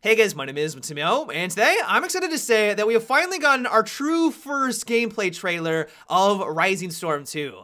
Hey guys, my name is Matimio, and today I'm excited to say that we have finally gotten our true first gameplay trailer of Rising Storm 2.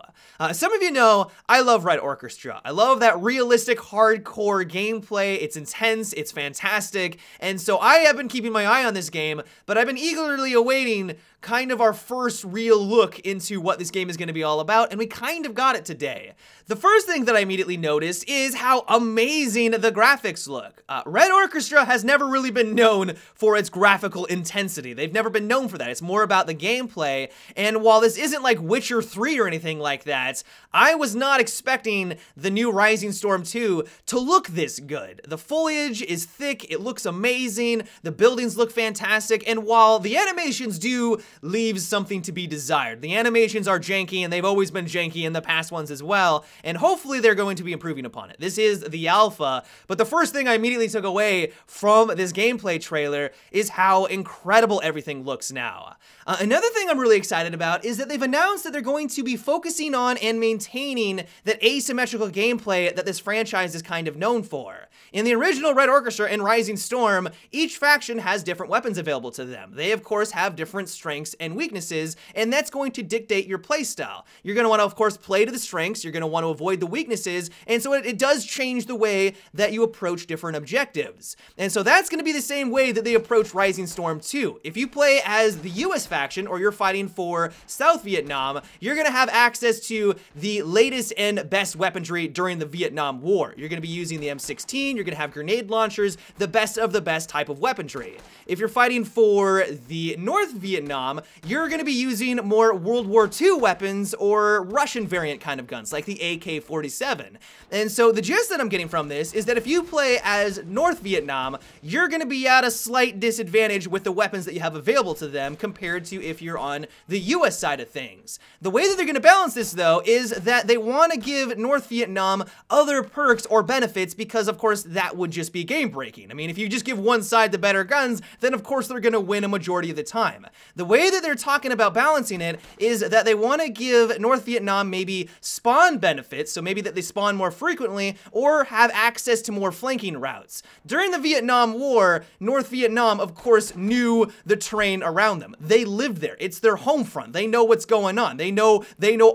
Some of you know I love Red Orchestra. I love that realistic, hardcore gameplay. It's intense, it's fantastic, and so I have been keeping my eye on this game, but I've been eagerly awaiting kind of our first real look into what this game is going to be all about, and we kind of got it today. The first thing that I immediately noticed is how amazing the graphics look. Red Orchestra has never really been known for its graphical intensity. They've never been known for that. It's more about the gameplay, and while this isn't like Witcher 3 or anything like that, I was not expecting the new Rising Storm 2 to look this good. The foliage is thick, it looks amazing, the buildings look fantastic, and while the animations do leave something to be desired, the animations are janky, and they've always been janky in the past ones as well, and hopefully they're going to be improving upon it. This is the alpha, but the first thing I immediately took away from this gameplay trailer is how incredible everything looks now. Another thing I'm really excited about is that they've announced that they're going to be focusing on and maintaining that asymmetrical gameplay that this franchise is kind of known for. In the original Red Orchestra and Rising Storm, each faction has different weapons available to them. They, of course, have different strengths and weaknesses, and that's going to dictate your playstyle. You're going to want to, of course, play to the strengths, you're going to want to avoid the weaknesses, and so it does change the way that you approach different objectives. And so that's going to be the same way that they approach Rising Storm 2. If you play as the US faction, or you're fighting for South Vietnam, you're going to have access to the latest and best weaponry during the Vietnam War. You're going to be using the M16, you're going to have grenade launchers, the best of the best type of weaponry. If you're fighting for the North Vietnam, you're going to be using more World War II weapons or Russian variant kind of guns, like the AK-47. And so the gist that I'm getting from this is that if you play as North Vietnam, you're going to be at a slight disadvantage with the weapons that you have available to them compared to if you're on the US side of things. The way that they're going to balance this, though, is that they want to give North Vietnam other perks or benefits because, of course, that would just be game-breaking. I mean, if you just give one side the better guns, then of course they're going to win a majority of the time. The way that they're talking about balancing it is that they want to give North Vietnam maybe spawn benefits, so maybe that they spawn more frequently, or have access to more flanking routes. During the Vietnam War, North Vietnam, of course, knew the terrain around them. They lived there. It's their home front. They know what's going on. They know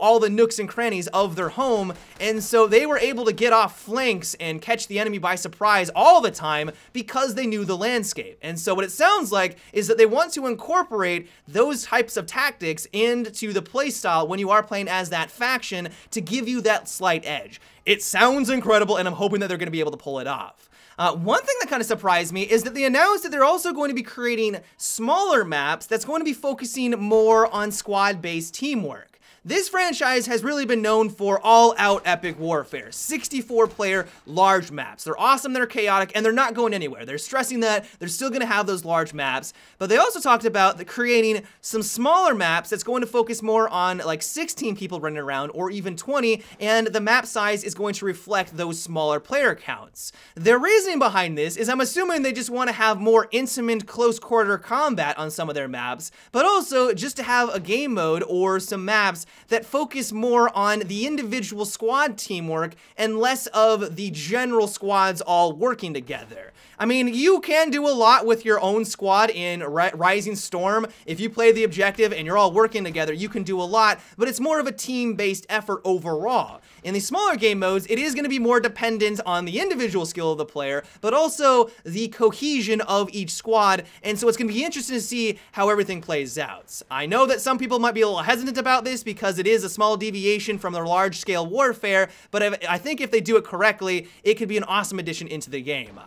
all the nooks and crannies of their home, and so they were able to get off flanks and catch the enemy by surprise all the time because they knew the landscape. And so what it sounds like is that they want to incorporate those types of tactics into the playstyle when you are playing as that faction to give you that slight edge. It sounds incredible, and I'm hoping that they're going to be able to pull it off. One thing that kind of surprised me is that they announced that they're also going to be creating smaller maps that's going to be focusing more on squad-based teamwork. This franchise has really been known for all-out epic warfare, 64-player large maps. They're awesome, they're chaotic, and they're not going anywhere. They're stressing that they're still going to have those large maps, but they also talked about creating some smaller maps that's going to focus more on like 16 people running around or even 20, and the map size is going to reflect those smaller player counts. Their reasoning behind this is I'm assuming they just want to have more intimate close-quarter combat on some of their maps, but also just to have a game mode or some maps that focus more on the individual squad teamwork and less of the general squads all working together. I mean, you can do a lot with your own squad in Rising Storm. If you play the objective and you're all working together, you can do a lot, but it's more of a team-based effort overall. In the smaller game modes, it is going to be more dependent on the individual skill of the player, but also the cohesion of each squad, and so it's going to be interesting to see how everything plays out. I know that some people might be a little hesitant about this because it is a small deviation from their large-scale warfare, but I think if they do it correctly, it could be an awesome addition into the game.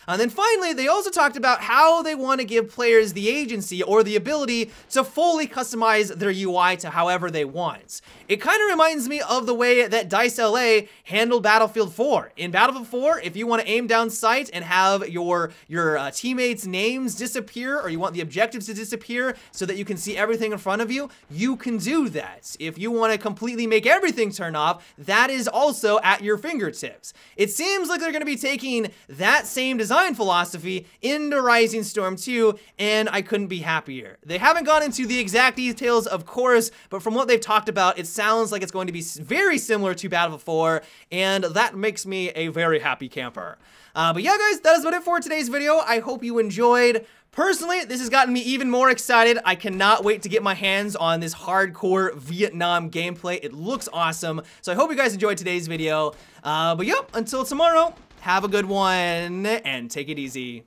And then finally, they also talked about how they want to give players the agency or the ability to fully customize their UI to however they want. It kind of reminds me of the way that DICE LA handled Battlefield 4. In Battlefield 4, if you want to aim down sight and have your teammates' names disappear, or you want the objectives to disappear so that you can see everything in front of you, you can do that. If you want to completely make everything turn off, that is also at your fingertips. It seems like they're going to be taking that same design design philosophy into Rising Storm 2, and I couldn't be happier. They haven't gone into the exact details, of course, but from what they've talked about, it sounds like it's going to be very similar to Battlefield 4, and that makes me a very happy camper. But yeah, guys, that is about it for today's video. I hope you enjoyed. Personally, this has gotten me even more excited. I cannot wait to get my hands on this hardcore Vietnam gameplay. It looks awesome. So I hope you guys enjoyed today's video. But yep, until tomorrow, have a good one and take it easy.